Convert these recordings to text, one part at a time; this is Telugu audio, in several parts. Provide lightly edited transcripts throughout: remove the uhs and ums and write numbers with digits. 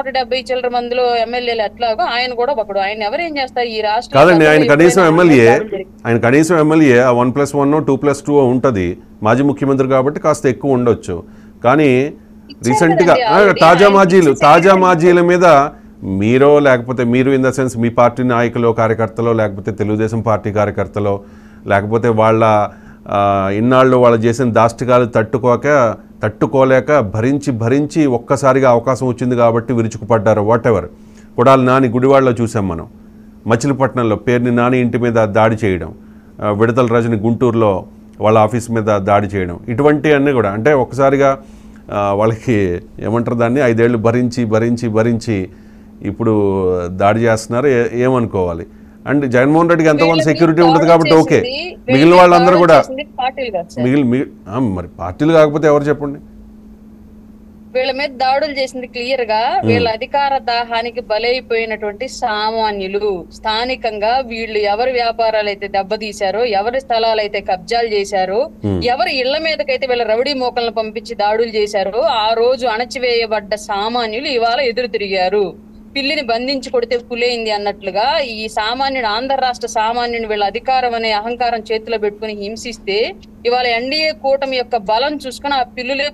170 చిల్లర మందిలో ఎమ్మెల్యేలు ఎట్లాగో ఆయన కూడా ఒకడు. ఆయన ఎవరేం చేస్తారు ఈ రాష్ట్రంలో? కాదండి, ఆయన కనీసం ఎమ్మెల్యే, ఆ 1+1 2+2 ఉంటుంది. మాజీ ముఖ్యమంత్రి కాబట్టి కాస్త ఎక్కువ ఉండొచ్చు. కానీ రీసెంట్గా తాజా మాజీల మీద మీరో లేకపోతే మీరు in the sense me party నాయకులు కార్యకర్తలో లేకపోతే తెలుగుదేశం పార్టీ కార్యకర్తలో లేకపోతే వాళ్ళ ఇన్నాళ్ళు వాళ్ళు చేసిన దాష్టికాలు తట్టుకోలేక భరించి ఒక్కసారిగా అవకాశం వచ్చింది కాబట్టి విరుచుకుపడ్డారు. What ever. కొడాలి నాని గుడివాడలో చూసాం మనం. మచిలీపట్నంలో పేర్ని నాని ఇంటి మీద దాడి చేయడం, విడతల రజని గుంటూరులో వాళ్ళ ఆఫీస్ మీద దాడి చేయడం, ఇటువంటివన్నీ కూడా అంటే ఒక్కసారిగా వాళ్ళకి ఏమంటారు దాన్ని 5 ఏళ్ళు భరించి ఇప్పుడు దాడి చేస్తున్నారు. ఏమనుకోవాలి? అండ్ జగన్మోహన్ రెడ్డికి ఎంతమంది సెక్యూరిటీ ఉంటుంది కాబట్టి ఓకే. మిగిలిన వాళ్ళందరూ కూడా మరి పార్టీలు కాకపోతే ఎవరు చెప్పండి? వీళ్ళ మీద దాడులు చేసింది క్లియర్ గా వీళ్ళ అధికార దాహానికి బలైపోయినటువంటి సామాన్యులు. స్థానికంగా వీళ్ళు ఎవరి వ్యాపారాలు అయితే దెబ్బతీశారో, ఎవరి స్థలాలు అయితే కబ్జాలు చేశారో, ఎవరి ఇళ్ల మీదకైతే వీళ్ళ రౌడీ మోకలను పంపించి దాడులు చేశారో ఆ రోజు అణచివేయబడ్డ సామాన్యులు ఇవాళ ఎదురు తిరిగారు. పిల్లిని బంధించి కొడితే పులైంది అన్నట్లుగా ఈ సామాన్యుడు, ఆంధ్ర రాష్ట్ర సామాన్యుని వీళ్ళ అధికారం అనే అహంకారం చేతిలో పెట్టుకుని హింసిస్తే ఇవాళ ఎన్డీఏ కూటమి యొక్క బలం చూసుకుని ఆ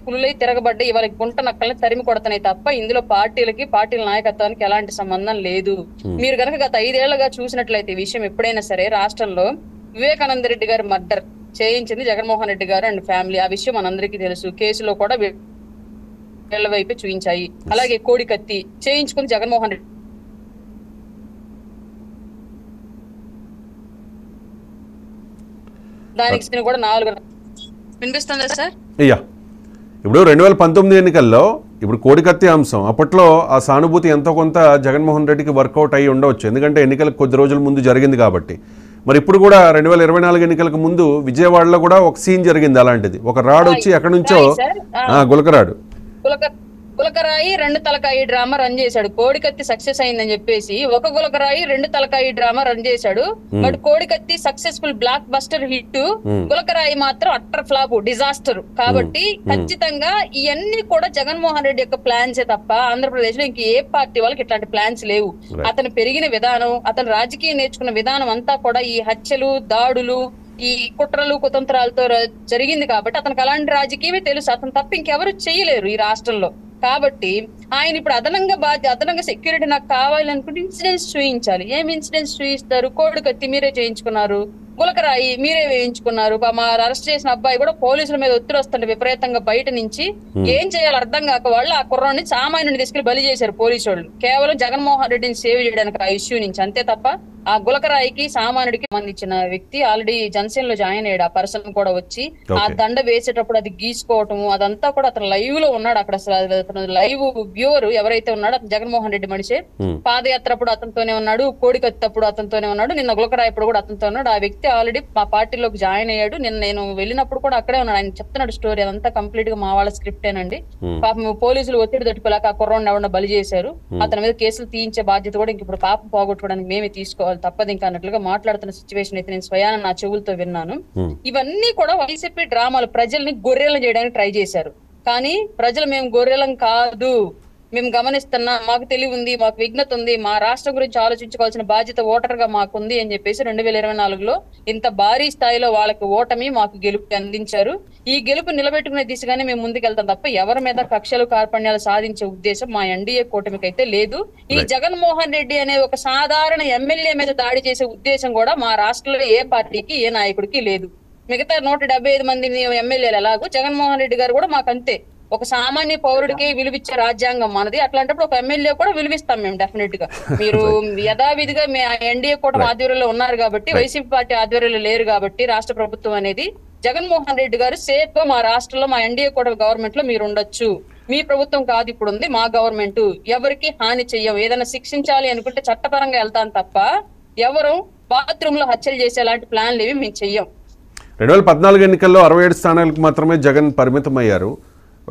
పులులై తిరగబడ్డ ఇవాళ గుంట నక్కల్ని తరిమి కొడతాయి తప్ప ఇందులో పార్టీల నాయకత్వానికి ఎలాంటి సంబంధం లేదు. మీరు కనుక గత 5 ఏళ్లుగా చూసినట్లయితే విషయం ఎప్పుడైనా సరే రాష్ట్రంలో వివేకానంద రెడ్డి గారి మర్డర్ చేయించింది జగన్మోహన్ రెడ్డి గారు అండ్ ఫ్యామిలీ. ఆ విషయం మనందరికీ తెలుసు. కేసులో కూడా వీళ్ళ వైపే చూయించాయి. అలాగే కోడికత్తి చేయించుకుని జగన్మోహన్ రెడ్డి దానికి కూడా 4 వినిపిస్తుందా సార్? అయ్యా, ఇప్పుడు 2019 ఎన్నికల్లో ఇప్పుడు కోడికత్తి అంశం అప్పట్లో ఆ సానుభూతి ఎంతో కొంత జగన్మోహన్ రెడ్డికి వర్కౌట్ అయ్యి ఉండవచ్చు. ఎందుకంటే ఎన్నికలకు కొద్ది రోజుల ముందు జరిగింది కాబట్టి. మరి ఇప్పుడు కూడా 2024 ఎన్నికలకు ముందు విజయవాడలో కూడా ఒక సీన్ జరిగింది అలాంటిది. ఒక రాడ్ వచ్చి ఎక్కడి నుంచో గులకరాడు గులకరాయి 2 తలకాయి డ్రామా రన్ చేశాడు. కోడికత్తి సక్సెస్ అయిందని చెప్పేసి ఒక గులకరాయి 2 తలకాయి డ్రామా రన్ చేశాడు. But Kodikathi successful block buster hit, గులకరాయి మాత్రం అట్టర్ ఫ్లాప్, డిజాస్టర్. కాబట్టి ఖచ్చితంగా ఇవన్నీ కూడా జగన్మోహన్ రెడ్డి యొక్క ప్లాన్సే తప్ప ఆంధ్రప్రదేశ్ లో ఇంక ఏ పార్టీ వాళ్ళకి ఇట్లాంటి ప్లాన్స్ లేవు. అతను పెరిగిన విధానం, అతను రాజకీయం నేర్చుకున్న విధానం అంతా కూడా ఈ హత్యలు, దాడులు, ఈ కుట్రలు కుతంత్రాలతో జరిగింది కాబట్టి అతనికి అలాంటి రాజకీయమే తెలుసు. అతను తప్ప ఇంకెవరు చేయలేరు ఈ రాష్ట్రంలో. కాబట్టి ఆయన ఇప్పుడు అదనంగా సెక్యూరిటీ నాకు కావాలనుకుంటే ఇన్సిడెంట్స్ చూయించాలి. ఏం ఇన్సిడెంట్స్ చూయిస్తారు? కోడికత్తి మీరే చేయించుకున్నారు, గులకరాయి మీరే వేయించుకున్నారు. మా అరెస్ట్ చేసిన అబ్బాయి కూడా పోలీసుల మీద ఒత్తిడి వస్తుంటే విపరీతంగా బయట నుంచి ఏం చేయాలో అర్థం కాక వాళ్ళు ఆ కుర్రాన్ని సామాన్యుని తీసుకెళ్లి బలి చేశారు పోలీసు వాళ్ళు. కేవలం జగన్మోహన్ రెడ్డిని సేవ్ చేయడానికి ఆ ఇష్యూ నుంచి. అంతే తప్ప ఆ గులకరాయికి సామాన్యుడికి సంబంధించిన వ్యక్తి ఆల్రెడీ జనసేన లో జాయిన్ అయ్యాడు. ఆ పర్సన్ కూడా వచ్చి ఆ దండ వేసేటప్పుడు అది గీసుకోవటము అదంతా కూడా అతను లైవ్ లో ఉన్నాడు. అక్కడ అతను లైవ్ వ్యూవర్ ఎవరైతే ఉన్నాడో అతను జగన్మోహన్ రెడ్డి మనిషే. పాదయాత్ర అప్పుడు అతనితోనే ఉన్నాడు, కోడికత్తి అప్పుడు అతనితోనే ఉన్నాడు, నిన్న గులకరాయి అప్పుడు కూడా అతనితో ఉన్నాడు. ఆ వ్యక్తి ఆల్రెడీ మా పార్టీలోకి జాయిన్ అయ్యాడు. నేను వెళ్ళినప్పుడు కూడా అక్కడే ఉన్నాడు. ఆయన చెప్తున్నాడు స్టోరీ. అదంతా కంప్లీట్ గా మా వాళ్ళ స్క్రిప్టేనండి. పాపం పోలీసులు ఒత్తిడి తట్టుకోలేక ఆ కుర్రోడిని ఎవరన్నా బలి చేశారు. అతని మీద కేసులు తీయించే బాధ్యత కూడా ఇంక ఇప్పుడు పాపం పోగొట్టుకోవడానికి మేమే తీసుకోవాలి, తప్పదు ఇంకా అన్నట్లుగా మాట్లాడుతున్న సిచ్యువేషన్ అయితే నేను స్వయాన నా చెవులతో విన్నాను. ఇవన్నీ కూడా వైసీపీ డ్రామాలు ప్రజల్ని గొర్రెలను చేయడానికి ట్రై చేశారు. కానీ ప్రజలు మేము గొర్రెలం కాదు, మేము గమనిస్తున్నా, మాకు తెలివి ఉంది, మాకు విజ్ఞత ఉంది, మా రాష్ట్రం గురించి ఆలోచించుకోవాల్సిన బాధ్యత ఓటర్ గా మాకుంది అని చెప్పేసి 2024లో ఇంత భారీ స్థాయిలో వాళ్ళకి ఓటమి మాకు గెలుపు అందించారు. ఈ గెలుపు నిలబెట్టుకునే దిశగానే మేము ముందుకెళ్తాం తప్ప ఎవరి మీద కక్షలు కార్పణ్యాలు సాధించే ఉద్దేశం మా ఎన్డీఏ కూటమికి అయితే లేదు. ఈ జగన్మోహన్ రెడ్డి అనే ఒక సాధారణ ఎమ్మెల్యే మీద దాడి చేసే ఉద్దేశం కూడా మా రాష్ట్రంలో ఏ పార్టీకి ఏ నాయకుడికి లేదు. మిగతా 175 మంది ఎమ్మెల్యేలు ఎలాగో జగన్మోహన్ రెడ్డి గారు కూడా మాకంతే. ఒక సామాన్య పౌరుడికి విలువిచ్చే రాజ్యాంగం మనది. అట్లాంటప్పుడు ఒక ఎమ్మెల్యే కూడా విలువిస్తాం మేము డెఫినెట్ గా. మీరు యథావిధిగా ఎన్డీఏ కూటమి ఆధ్వర్యంలో ఉన్నారు కాబట్టి, వైసీపీ పార్టీ ఆధ్వర్యంలో లేరు కాబట్టి రాష్ట్ర ప్రభుత్వం అనేది జగన్మోహన్ రెడ్డి గారు సేఫ్ గా మా రాష్ట్రంలో మా ఎన్డీఏ కూటమి గవర్నమెంట్ లో మీరు ఉండొచ్చు. మీ ప్రభుత్వం కాదు ఇప్పుడు ఉంది, మా గవర్నమెంట్. ఎవరికి హాని చెయ్యం. ఏదైనా శిక్షించాలి అనుకుంటే చట్టపరంగా వెళ్తాం తప్ప ఎవరు బాత్రూమ్ లో హత్యలు చేసే అలాంటి ప్లాన్లు ఏవి మేము చెయ్యం. 2014 ఎన్నికల్లో 67 స్థానాలకు మాత్రమే జగన్ పరిమితం అయ్యారు.